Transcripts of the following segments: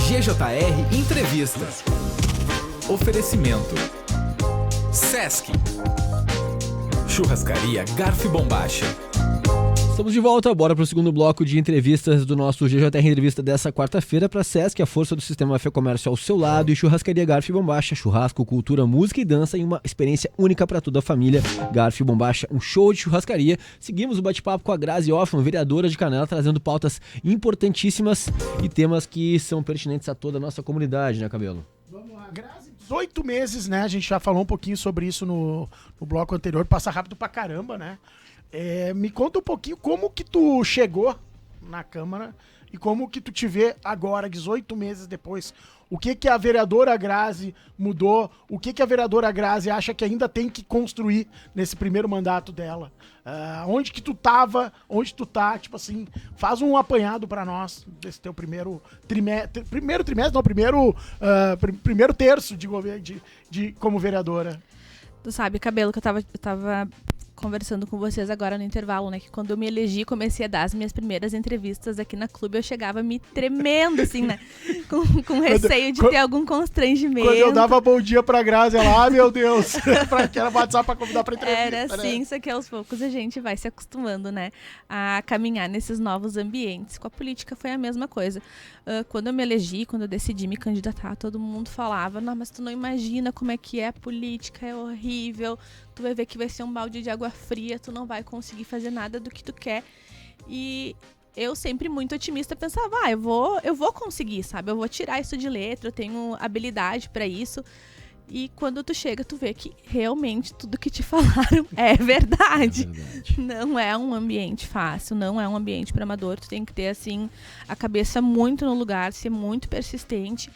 GJR Entrevista. Oferecimento Sesc, Churrascaria Garfo e Bombacha. Estamos de volta, bora para o segundo bloco de entrevistas do nosso GJR Entrevista dessa quarta-feira para a Sesc, a força do sistema Fê Comércio ao seu lado, e Churrascaria Garfo e Bombacha, churrasco, cultura, música e dança em uma experiência única para toda a família. Garfo e Bombacha, um show de churrascaria. Seguimos o bate-papo com a Grazi Hoffman, vereadora de Canela, trazendo pautas importantíssimas e temas que são pertinentes a toda a nossa comunidade, né, Cabelo? Vamos lá, Grazi, 18 meses, né? A gente já falou um pouquinho sobre isso no bloco anterior, passa rápido pra caramba, né? Me conta um pouquinho como que tu chegou na Câmara e como que tu te vê agora, 18 meses depois. O que que a vereadora Grazi mudou? O que que a vereadora Grazi acha que ainda tem que construir nesse primeiro mandato dela? Onde que tu tava? Onde tu tá? Tipo assim, faz um apanhado pra nós desse teu primeiro terço de governo como vereadora. Tu sabe, Cabelo, que eu tava conversando com vocês agora no intervalo, né? Que quando eu me elegi, comecei a dar as minhas primeiras entrevistas aqui na Clube, eu chegava me tremendo, assim, né? Com receio de ter algum constrangimento. Quando eu dava bom dia pra Grazi, ela, meu Deus, que era WhatsApp pra convidar pra entrevista. Era assim, né? só que aos poucos a gente vai se acostumando, né? A caminhar nesses novos ambientes. Com a política foi a mesma coisa. Quando eu me elegi, quando eu decidi me candidatar, todo mundo falava, não, mas tu não imagina como é que é a política, é horrível, tu vai ver que vai ser um balde de água fria, tu não vai conseguir fazer nada do que tu quer. E eu sempre muito otimista pensava, eu vou conseguir, sabe? Eu vou tirar isso de letra, eu tenho habilidade pra isso. E quando tu chega, tu vê que realmente tudo que te falaram é verdade. Não é um ambiente fácil, não é um ambiente para amador. Tu tem que ter, assim, a cabeça muito no lugar, ser muito persistente.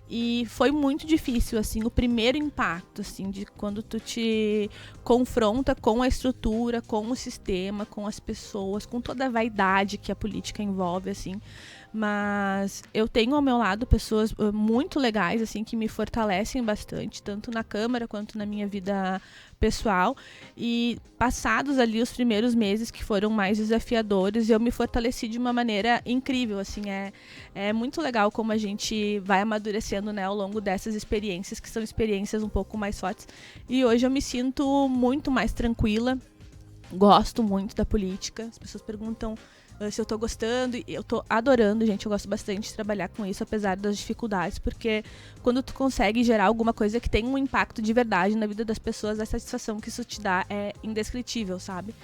E foi muito difícil, assim, o primeiro impacto, assim, de quando tu te confronta com a estrutura, com o sistema, com as pessoas, com toda a vaidade que a política envolve, assim. Mas eu tenho ao meu lado pessoas muito legais, assim, que me fortalecem bastante, tanto na Câmara quanto na minha vida pessoal. E passados ali os primeiros meses que foram mais desafiadores, eu me fortaleci de uma maneira incrível, assim. É muito legal como a gente vai amadurecendo, né, ao longo dessas experiências, que são experiências um pouco mais fortes. E hoje eu me sinto muito mais tranquila, gosto muito da política. As pessoas perguntam se eu tô gostando, e eu tô adorando, gente, eu gosto bastante de trabalhar com isso, apesar das dificuldades, porque quando tu consegue gerar alguma coisa que tem um impacto de verdade na vida das pessoas, a satisfação que isso te dá é indescritível, sabe?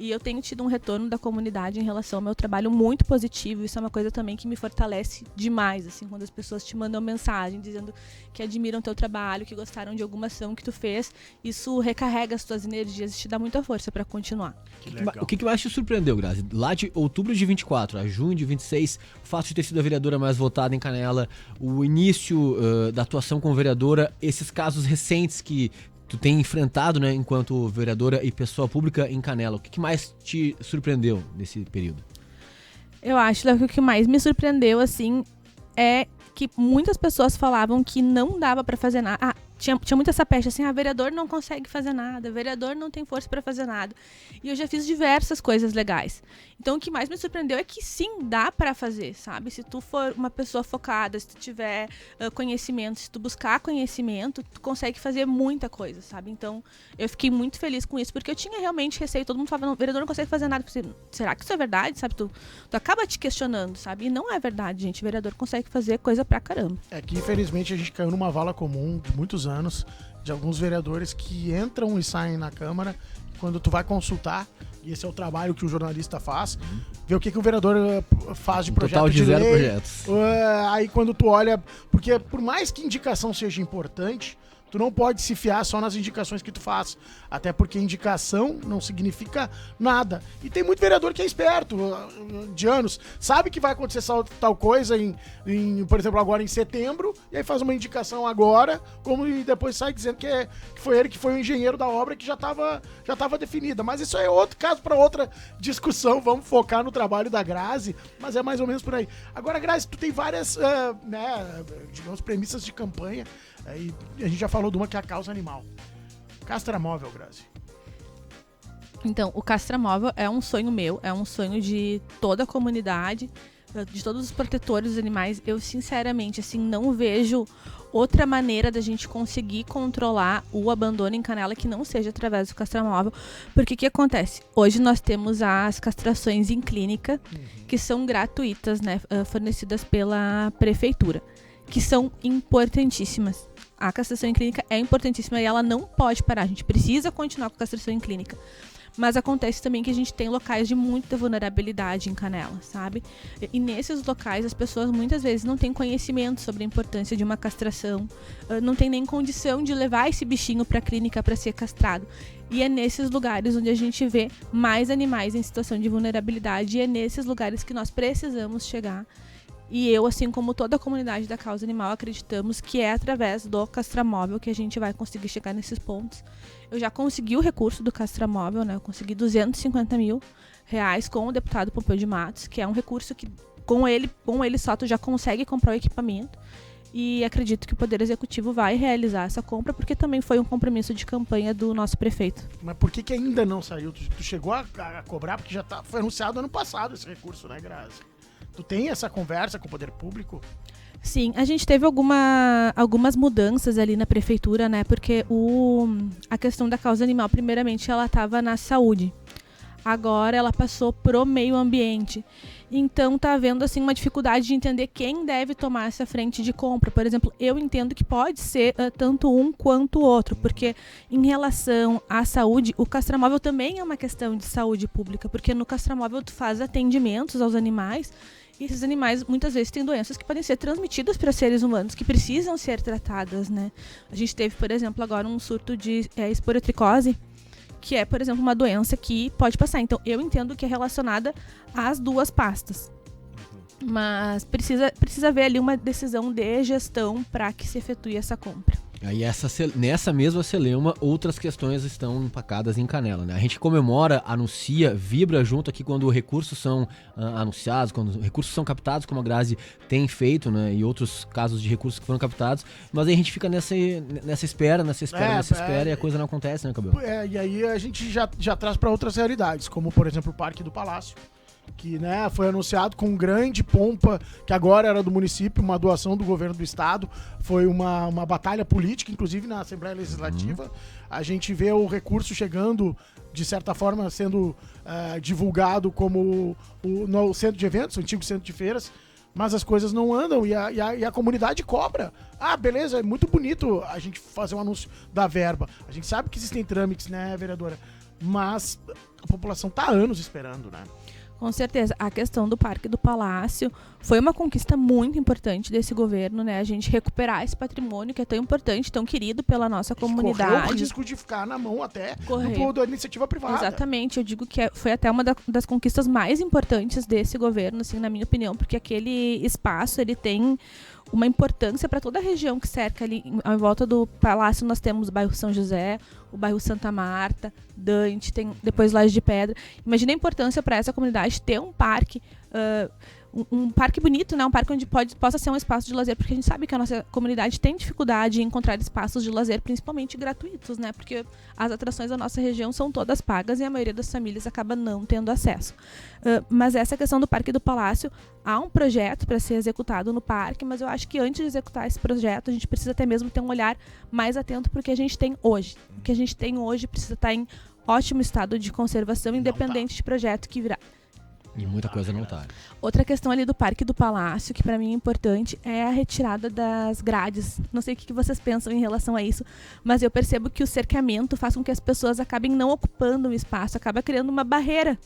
E eu tenho tido um retorno da comunidade em relação ao meu trabalho muito positivo. Isso é uma coisa também que me fortalece demais, assim, quando as pessoas te mandam mensagem dizendo que admiram teu trabalho, que gostaram de alguma ação que tu fez. Isso recarrega as tuas energias e te dá muita força para continuar. O que mais te surpreendeu, Grazi? Lá de outubro de 24 a junho de 26, o fato de ter sido a vereadora mais votada em Canela, o início da atuação como vereadora, esses casos recentes que tu tem enfrentado, né, enquanto vereadora e pessoa pública em Canela. O que mais te surpreendeu nesse período? Eu acho que o que mais me surpreendeu, assim, é que muitas pessoas falavam que não dava pra fazer nada. Tinha muito essa peste, assim, vereador não consegue fazer nada, vereador não tem força pra fazer nada. E eu já fiz diversas coisas legais. Então o que mais me surpreendeu é que sim, dá pra fazer, sabe? Se tu for uma pessoa focada, se tu tiver conhecimento, se tu buscar conhecimento, tu consegue fazer muita coisa, sabe? Então eu fiquei muito feliz com isso, porque eu tinha realmente receio, todo mundo falava, vereador não consegue fazer nada. Eu pensei, será que isso é verdade, sabe? Tu acaba te questionando, sabe? E não é verdade, gente, vereador consegue fazer coisa pra caramba. É que infelizmente a gente caiu numa vala comum de muitos anos, de alguns vereadores que entram e saem na Câmara, e quando tu vai consultar, e esse é o trabalho que o jornalista faz, ver o que o vereador faz de projeto total de lei. zero projetos. Aí quando tu olha, porque por mais que indicação seja importante, tu não pode se fiar só nas indicações que tu faz. Até porque indicação não significa nada. E tem muito vereador que é esperto, de anos, sabe que vai acontecer tal coisa, por exemplo, agora em setembro, e aí faz uma indicação agora, e depois sai dizendo que foi ele que foi o engenheiro da obra que já estava definida. Mas isso é outro caso para outra discussão. Vamos focar no trabalho da Grazi, mas é mais ou menos por aí. Agora, Grazi, tu tem várias, digamos, premissas de campanha. E a gente já falou de uma que é a causa animal. Castramóvel, Grazi. Então, o Castramóvel é um sonho meu, é um sonho de toda a comunidade. de todos os protetores dos animais, eu sinceramente, assim, não vejo outra maneira da gente conseguir controlar o abandono em Canela que não seja através do castramóvel. Porque o que acontece? Hoje nós temos as castrações em clínica, que são gratuitas, né, fornecidas pela prefeitura, que são importantíssimas. A castração em clínica é importantíssima e ela não pode parar. A gente precisa continuar com a castração em clínica. Mas acontece também que a gente tem locais de muita vulnerabilidade em Canela, sabe? E nesses locais as pessoas muitas vezes não têm conhecimento sobre a importância de uma castração, não tem nem condição de levar esse bichinho para a clínica para ser castrado. E é nesses lugares onde a gente vê mais animais em situação de vulnerabilidade, e é nesses lugares que nós precisamos chegar. E eu, assim como toda a comunidade da causa animal, acreditamos que é através do castramóvel que a gente vai conseguir chegar nesses pontos. Eu já consegui o recurso do castramóvel, né? Eu consegui R$250 mil com o deputado Pompeu de Matos, que é um recurso que com ele só tu já consegue comprar o equipamento. E acredito que o Poder Executivo vai realizar essa compra, porque também foi um compromisso de campanha do nosso prefeito. Mas por que ainda não saiu? Tu chegou a cobrar? Porque já foi anunciado ano passado esse recurso, né, Grazi? Tu tem essa conversa com o poder público? Sim, a gente teve algumas mudanças ali na prefeitura, né? Porque a questão da causa animal, primeiramente, ela estava na saúde. Agora ela passou pro meio ambiente. Então tá havendo assim uma dificuldade de entender quem deve tomar essa frente de compra. Por exemplo, eu entendo que pode ser tanto um quanto o outro, porque em relação à saúde, o castramóvel também é uma questão de saúde pública, porque no castramóvel tu faz atendimentos aos animais. E esses animais muitas vezes têm doenças que podem ser transmitidas para seres humanos, que precisam ser tratadas, né? A gente teve, por exemplo, agora um surto de esporotricose, que é, por exemplo, uma doença que pode passar. Então, eu entendo que é relacionada às duas pastas. Mas precisa haver ali uma decisão de gestão para que se efetue essa compra. Aí nessa mesma celeuma, outras questões estão empacadas em Canela, né? A gente comemora, anuncia, vibra junto aqui quando recursos são anunciados, quando recursos são captados, como a Grazi tem feito, né? E outros casos de recursos que foram captados. Mas aí a gente fica nessa espera, e a coisa não acontece, né, Cabelo? E aí a gente já traz para outras realidades, como, por exemplo, o Parque do Palácio, que, né, foi anunciado com grande pompa, que agora era do município, uma doação do governo do estado, foi uma batalha política, inclusive na Assembleia Legislativa. A gente vê o recurso chegando, de certa forma, sendo divulgado como no centro de eventos, o antigo centro de feiras, mas as coisas não andam e a comunidade cobra. Ah, beleza, é muito bonito a gente fazer um anúncio da verba. A gente sabe que existem trâmites, né, vereadora? Mas a população tá há anos esperando, né? Com certeza. A questão do Parque do Palácio foi uma conquista muito importante desse governo, né? A gente recuperar esse patrimônio que é tão importante, tão querido pela nossa comunidade. Correu o risco de ficar na mão até da iniciativa privada. Exatamente. Eu digo que foi até uma das conquistas mais importantes desse governo, assim, na minha opinião, porque aquele espaço, ele tem uma importância para toda a região que cerca ali. Em volta do palácio nós temos o bairro São José, o bairro Santa Marta, Dante, tem depois Laje de Pedra. Imagina a importância para essa comunidade ter um parque, um parque bonito, né? Um parque onde possa ser um espaço de lazer, porque a gente sabe que a nossa comunidade tem dificuldade em encontrar espaços de lazer, principalmente gratuitos, né? Porque as atrações da nossa região são todas pagas e a maioria das famílias acaba não tendo acesso. Mas essa questão do Parque do Palácio, há um projeto para ser executado no parque, mas eu acho que antes de executar esse projeto, a gente precisa até mesmo ter um olhar mais atento para o que a gente tem hoje. O que a gente tem hoje precisa estar em ótimo estado de conservação, independente de projeto que virá. E muita coisa não tá. Outra questão ali do Parque do Palácio, que para mim é importante, é a retirada das grades. Não sei o que vocês pensam em relação a isso, mas eu percebo que o cercamento faz com que as pessoas acabem não ocupando o espaço, acaba criando uma barreira.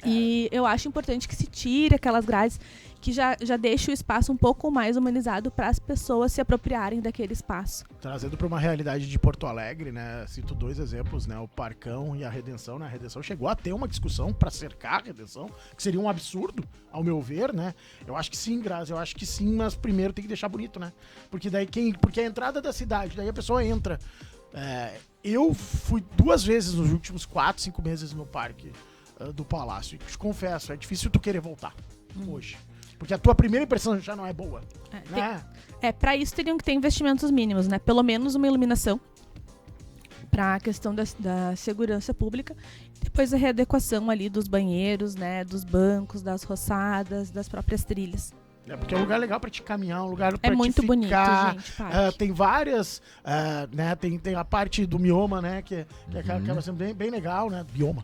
E eu acho importante que se tire aquelas grades, que já deixe o espaço um pouco mais humanizado para as pessoas se apropriarem daquele espaço. Trazendo para uma realidade de Porto Alegre, né? Cito dois exemplos, né? O Parcão e a Redenção, né? A Redenção chegou a ter uma discussão para cercar a Redenção, que seria um absurdo, ao meu ver, né? Eu acho que sim, Grazi, eu acho que sim, mas primeiro tem que deixar bonito, né? Porque porque a entrada da cidade, daí a pessoa entra. Eu fui 2 vezes nos últimos 4, 5 meses no Parque do Palácio. E te confesso, é difícil tu querer voltar hoje. Porque a tua primeira impressão já não é boa. Para isso teriam que ter investimentos mínimos, né? Pelo menos uma iluminação para a questão da segurança pública. Pois a readequação ali dos banheiros, né, dos bancos, das roçadas, das próprias trilhas. Porque é um lugar legal pra te caminhar, um lugar pra É muito te bonito, ficar. gente, parque. Tem várias, né? Tem a parte do mioma, né? Que acaba sendo bem legal, né? Bioma.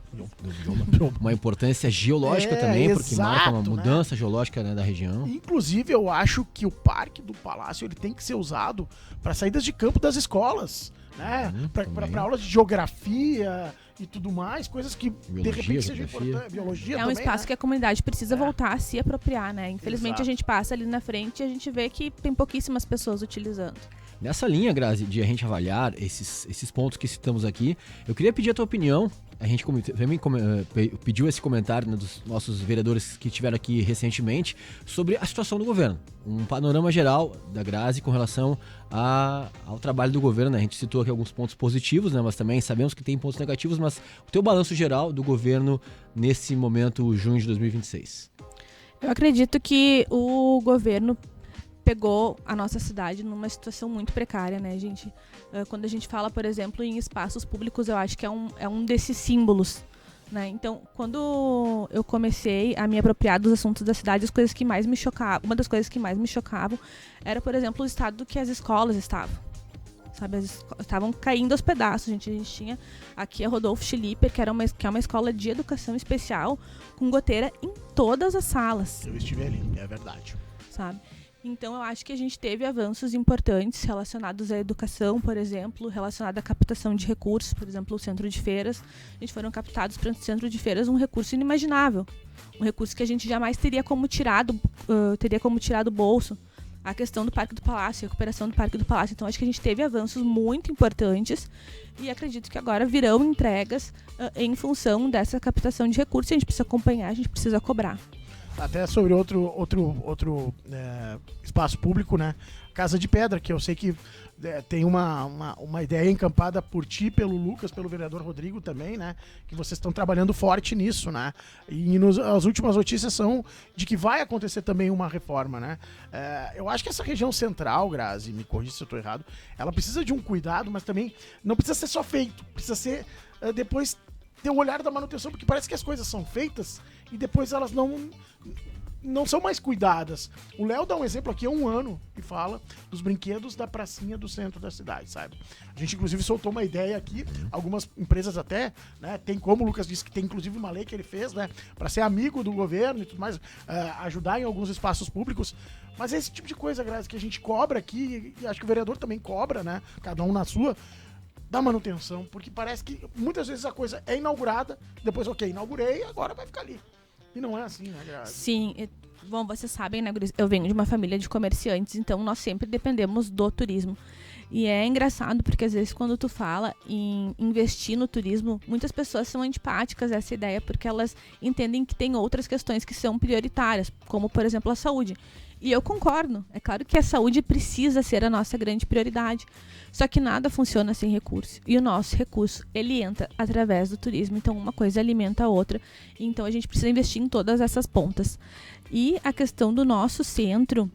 Uma importância geológica também, porque marca uma exato, mudança geológica, né, da região. Inclusive, eu acho que o Parque do Palácio ele tem que ser usado para saídas de campo das escolas, né? Para aulas de geografia e tudo mais, coisas que de repente sejam importantes. Biologia É um também, espaço né? que a comunidade precisa voltar a se apropriar, né? Infelizmente Exato. a gente passa ali na frente e a gente vê que tem pouquíssimas pessoas utilizando. Nessa linha, Grazi, de a gente avaliar esses pontos que citamos aqui, eu queria pedir a tua opinião. A gente também pediu esse comentário, né, dos nossos vereadores que estiveram aqui recentemente sobre a situação do governo. Um panorama geral da Grazi com relação ao trabalho do governo, né? A gente citou aqui alguns pontos positivos, né, mas também sabemos que tem pontos negativos, mas o teu balanço geral do governo nesse momento, junho de 2026. Eu acredito que o governo pegou a nossa cidade numa situação muito precária, né, gente? Quando a gente fala, por exemplo, em espaços públicos, eu acho que é um desses símbolos, né? Então, quando eu comecei a me apropriar dos assuntos da cidade, as coisas que mais me chocavam, uma das coisas que mais me chocavam era, por exemplo, o estado que as escolas estavam. Sabe, estavam caindo aos pedaços, gente. A gente tinha aqui a Rodolfo Schlipper, que é uma escola de educação especial, com goteira em todas as salas. Eu estive ali, é verdade. Sabe? Então, eu acho que a gente teve avanços importantes relacionados à educação, por exemplo, relacionado à captação de recursos, por exemplo, o centro de feiras. A gente foram captados para o centro de feiras um recurso inimaginável, um recurso que a gente jamais teria como tirar do bolso. A questão do Parque do Palácio, a recuperação do Parque do Palácio. Então, acho que a gente teve avanços muito importantes e acredito que agora virão entregas em função dessa captação de recursos. A gente precisa acompanhar, a gente precisa cobrar. Até sobre outro espaço público, né? Casa de Pedra, que eu sei que tem uma ideia encampada por ti, pelo Lucas, pelo vereador Rodrigo também, né? Que vocês estão trabalhando forte nisso, né? E as últimas notícias são de que vai acontecer também uma reforma, né? Eu acho que essa região central, Grazi, me corrija se eu estou errado, ela precisa de um cuidado, mas também não precisa ser só feito, precisa ser depois ter um olhar da manutenção, porque parece que as coisas são feitas e depois elas não são mais cuidadas. O Léo dá um exemplo aqui há um ano e fala dos brinquedos da pracinha do centro da cidade, sabe? A gente, inclusive, soltou uma ideia aqui, algumas empresas até, né? Tem, como o Lucas disse, que tem inclusive uma lei que ele fez, né? Para ser amigo do governo e tudo mais, ajudar em alguns espaços públicos. Mas é esse tipo de coisa, Grazi, que a gente cobra aqui, e acho que o vereador também cobra, né? Cada um na sua, da manutenção, porque parece que muitas vezes a coisa é inaugurada, depois, inaugurei, agora vai ficar ali. E não é assim, né, Grazi? Sim, bom, vocês sabem, né, Guris? Eu venho de uma família de comerciantes, então nós sempre dependemos do turismo. E é engraçado porque às vezes quando tu fala em investir no turismo, muitas pessoas são antipáticas a essa ideia porque elas entendem que tem outras questões que são prioritárias, como por exemplo a saúde. E eu concordo, é claro que a saúde precisa ser a nossa grande prioridade, só que nada funciona sem recurso, e o nosso recurso, ele entra através do turismo, então uma coisa alimenta a outra, então a gente precisa investir em todas essas pontas. E a questão do nosso centro,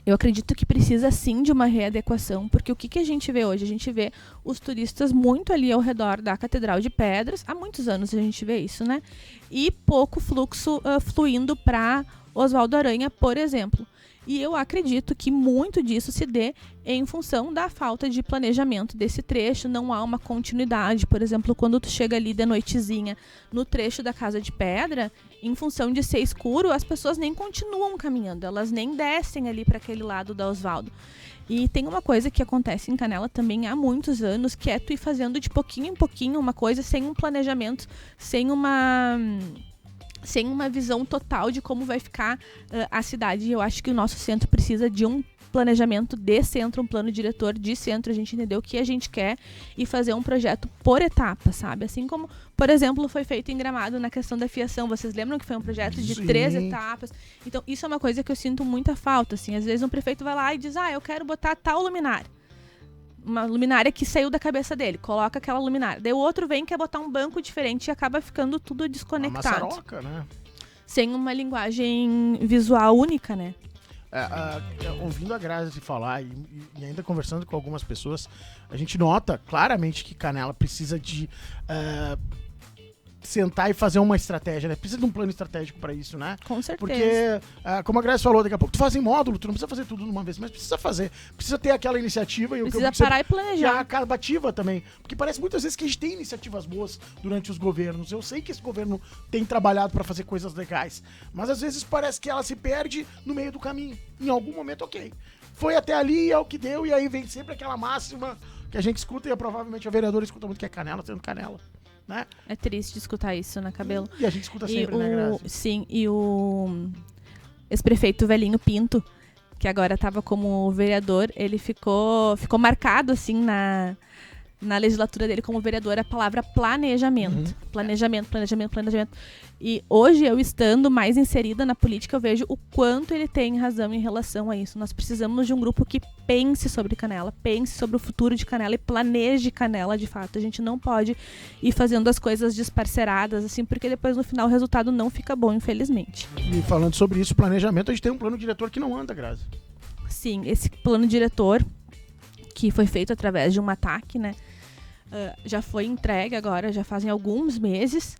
eu acredito que precisa sim de uma readequação, porque o que a gente vê hoje? A gente vê os turistas muito ali ao redor da Catedral de Pedras, há muitos anos a gente vê isso, né? E pouco fluxo fluindo para Oswaldo Aranha, por exemplo. E eu acredito que muito disso se dê em função da falta de planejamento desse trecho, não há uma continuidade. Por exemplo, quando tu chega ali de noitezinha no trecho da Casa de Pedra, em função de ser escuro, as pessoas nem continuam caminhando, elas nem descem ali para aquele lado da Oswaldo. E tem uma coisa que acontece em Canela também há muitos anos, que é tu ir fazendo de pouquinho em pouquinho uma coisa sem um planejamento, sem uma visão total de como vai ficar a cidade. Eu acho que o nosso centro precisa de um planejamento de centro, um plano diretor de centro, a gente entender o que a gente quer e fazer um projeto por etapa, sabe? Assim como, por exemplo, foi feito em Gramado na questão da fiação. Vocês lembram que foi um projeto de 3 etapas? Então, isso é uma coisa que eu sinto muita falta, assim. Às vezes um prefeito vai lá e diz, eu quero botar tal luminária. Uma luminária que saiu da cabeça dele, coloca aquela luminária. Daí o outro vem e quer botar um banco diferente e acaba ficando tudo desconectado. Uma maçaroca, né? Sem uma linguagem visual única, né? Ouvindo a Grazi falar e ainda conversando com algumas pessoas, a gente nota claramente que Canela precisa de sentar e fazer uma estratégia, né? Precisa de um plano estratégico para isso, né? Com certeza. Porque, como a Grazi falou, daqui a pouco tu faz em módulo, tu não precisa fazer tudo de uma vez, mas precisa fazer. Precisa ter aquela iniciativa. Precisa parar e planejar. a acabativa também. Porque parece muitas vezes que a gente tem iniciativas boas durante os governos. Eu sei que esse governo tem trabalhado para fazer coisas legais, mas às vezes parece que ela se perde no meio do caminho. Em algum momento, ok. Foi até ali, é o que deu, e aí vem sempre aquela máxima que a gente escuta, e provavelmente a vereadora escuta muito, que é canela sendo canela, né? É triste escutar isso, né, Cabelo? E a gente escuta sempre, né, Grazi? Sim, e o ex-prefeito Velhinho Pinto, que agora estava como vereador, ele ficou marcado, assim, na legislatura dele como vereador a palavra planejamento. Planejamento. E hoje, eu estando mais inserida na política, eu vejo o quanto ele tem razão em relação a isso. Nós precisamos de um grupo que pense sobre Canela, pense sobre o futuro de Canela e planeje Canela de fato. A gente não pode ir fazendo as coisas desparceradas, assim, porque depois no final o resultado não fica bom, infelizmente. E falando sobre isso, planejamento, a gente tem um plano diretor que não anda, Grazi. Sim, esse plano diretor, que foi feito através de um ataque, né? Já foi entregue agora, já fazem alguns meses.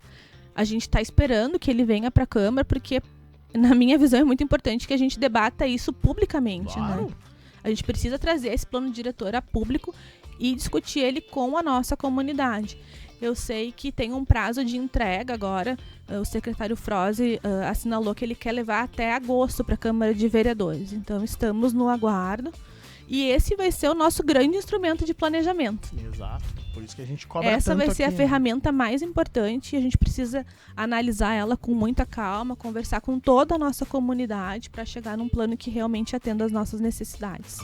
A gente está esperando que ele venha para a Câmara, porque, na minha visão, é muito importante que a gente debata isso publicamente. Claro. Né? A gente precisa trazer esse plano diretor a público e discutir ele com a nossa comunidade. Eu sei que tem um prazo de entrega agora. O secretário Froze assinalou que ele quer levar até agosto para a Câmara de Vereadores. Então, estamos no aguardo. E esse vai ser o nosso grande instrumento de planejamento. Exato. Por isso que a gente cobra Essa tanto vai ser aqui, a ferramenta mais importante e a gente precisa analisar ela com muita calma, conversar com toda a nossa comunidade para chegar num plano que realmente atenda às nossas necessidades.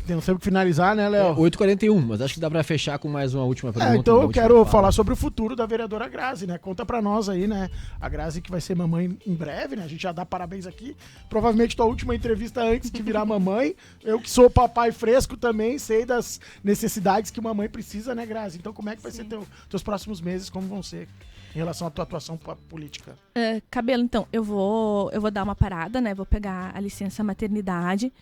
Temos sempre que finalizar, né, Léo? 8h41, mas acho que dá pra fechar com mais uma última pergunta. Então uma eu última quero fala. falar sobre o futuro da vereadora Grazi, né? Conta pra nós aí, né? A Grazi que vai ser mamãe em breve, né? A gente já dá parabéns aqui. Provavelmente tua última entrevista antes de virar mamãe. Eu que sou papai fresco também, sei das necessidades que uma mãe precisa, né, Grazi? Então como é que vai ser teus próximos meses, como vão ser em relação à tua atuação política? Cabelo, então, eu vou dar uma parada, né? Vou pegar a licença maternidade.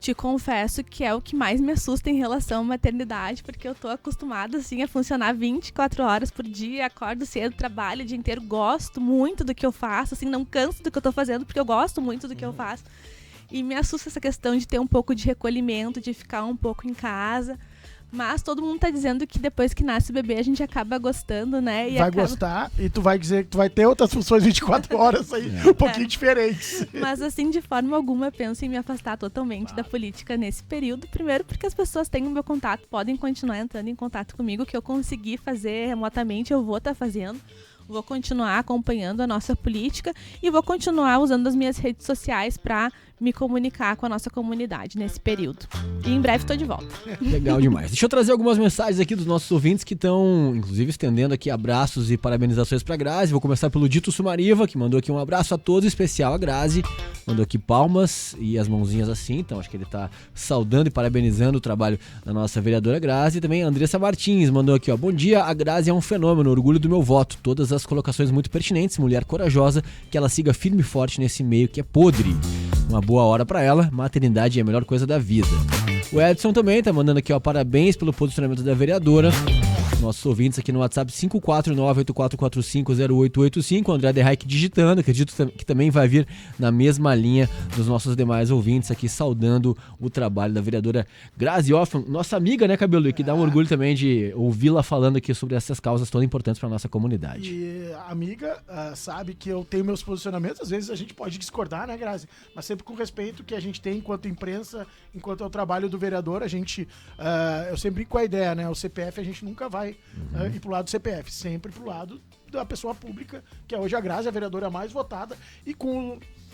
Te confesso que é o que mais me assusta em relação à maternidade, porque eu tô acostumada, assim, a funcionar 24 horas por dia, acordo cedo, trabalho o dia inteiro, gosto muito do que eu faço, assim, não canso do que eu tô fazendo, porque eu gosto muito do que eu faço. E me assusta essa questão de ter um pouco de recolhimento, de ficar um pouco em casa. Mas todo mundo tá dizendo que depois que nasce o bebê a gente acaba gostando, né? E vai gostar e tu vai dizer que tu vai ter outras funções 24 horas aí, um pouquinho diferentes. Mas assim, de forma alguma, penso em me afastar totalmente da política nesse período. Primeiro porque as pessoas têm o meu contato, podem continuar entrando em contato comigo, o que eu conseguir fazer remotamente eu vou estar fazendo. Vou continuar acompanhando a nossa política e vou continuar usando as minhas redes sociais para me comunicar com a nossa comunidade nesse período. E em breve estou de volta. Legal demais. Deixa eu trazer algumas mensagens aqui dos nossos ouvintes que estão, inclusive, estendendo aqui abraços e parabenizações para a Grazi. Vou começar pelo Dito Sumariva, que mandou aqui um abraço a todos, especial a Grazi. Mandou aqui palmas e as mãozinhas assim, então acho que ele está saudando e parabenizando o trabalho da nossa vereadora Grazi. E também a Andressa Martins mandou aqui, ó, bom dia, a Grazi é um fenômeno, orgulho do meu voto. Todas as colocações muito pertinentes, mulher corajosa, que ela siga firme e forte nesse meio que é podre. Uma boa hora pra ela, maternidade é a melhor coisa da vida. O Edson também tá mandando aqui, ó, parabéns pelo posicionamento da vereadora. Nossos ouvintes aqui no WhatsApp 549-8445-0885, o André Derraik digitando, acredito que também vai vir na mesma linha dos nossos demais ouvintes aqui, saudando o trabalho da vereadora Grazi Hoffmann, nossa amiga, né, Cabelo, e que dá um orgulho também de ouvi-la falando aqui sobre essas causas tão importantes para nossa comunidade. E a amiga sabe que eu tenho meus posicionamentos, às vezes a gente pode discordar, né, Grazi? Mas sempre com respeito que a gente tem enquanto imprensa, enquanto é o trabalho do vereador, a gente, eu sempre brinco com a ideia, né, o CPF a gente nunca vai ir pro lado do CPF, sempre pro lado da pessoa pública, que é hoje a Grazi, a vereadora mais votada, e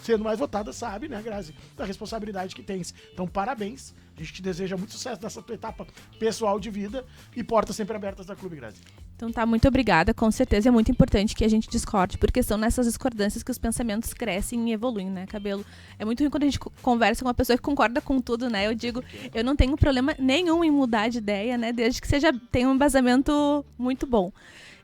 sendo mais votada, sabe, né, Grazi, da responsabilidade que tens. Então, parabéns, a gente te deseja muito sucesso nessa tua etapa pessoal de vida e portas sempre abertas da Clube Grazi. Então tá, muito obrigada, com certeza é muito importante que a gente discorde, porque são nessas discordâncias que os pensamentos crescem e evoluem, né, Cabelo? É muito ruim quando a gente conversa com uma pessoa que concorda com tudo, né? Eu digo, eu não tenho problema nenhum em mudar de ideia, né, desde que tenha um embasamento muito bom.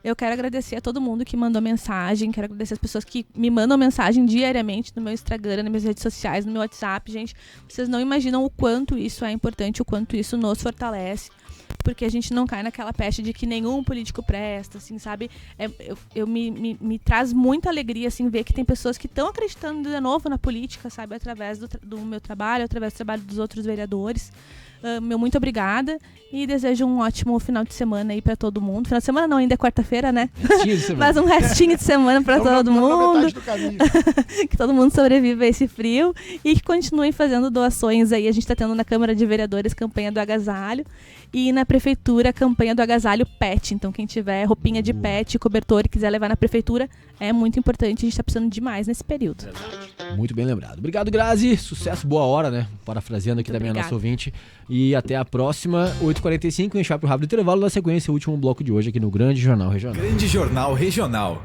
Eu quero agradecer a todo mundo que mandou mensagem, quero agradecer as pessoas que me mandam mensagem diariamente no meu Instagram, nas minhas redes sociais, no meu WhatsApp, gente. Vocês não imaginam o quanto isso é importante, o quanto isso nos fortalece. porque a gente não cai naquela peste de que nenhum político presta, assim, sabe? Me traz muita alegria, assim, ver que tem pessoas que estão acreditando de novo na política, sabe? Através do meu trabalho, através do trabalho dos outros vereadores. Meu muito obrigada e desejo um ótimo final de semana aí pra todo mundo. Final de semana não, ainda é quarta-feira, né? Restinho de semana. Mas um restinho de semana pra todo Na mundo. metade do caminho. Que todo mundo sobreviva a esse frio e que continuem fazendo doações aí. A gente tá tendo na Câmara de Vereadores campanha do agasalho e na Prefeitura a campanha do agasalho pet. Então quem tiver roupinha de pet, cobertor e quiser levar na Prefeitura é muito importante. A gente tá precisando demais nesse período. Muito bem lembrado. Obrigado, Grazi. Sucesso, boa hora, né? Parafraseando aqui Muito também a nossa obrigada. ouvinte. E até a próxima, 8h45. A gente vai pro rápido intervalo. Na sequência, o último bloco de hoje aqui no Grande Jornal Regional. Grande Jornal Regional.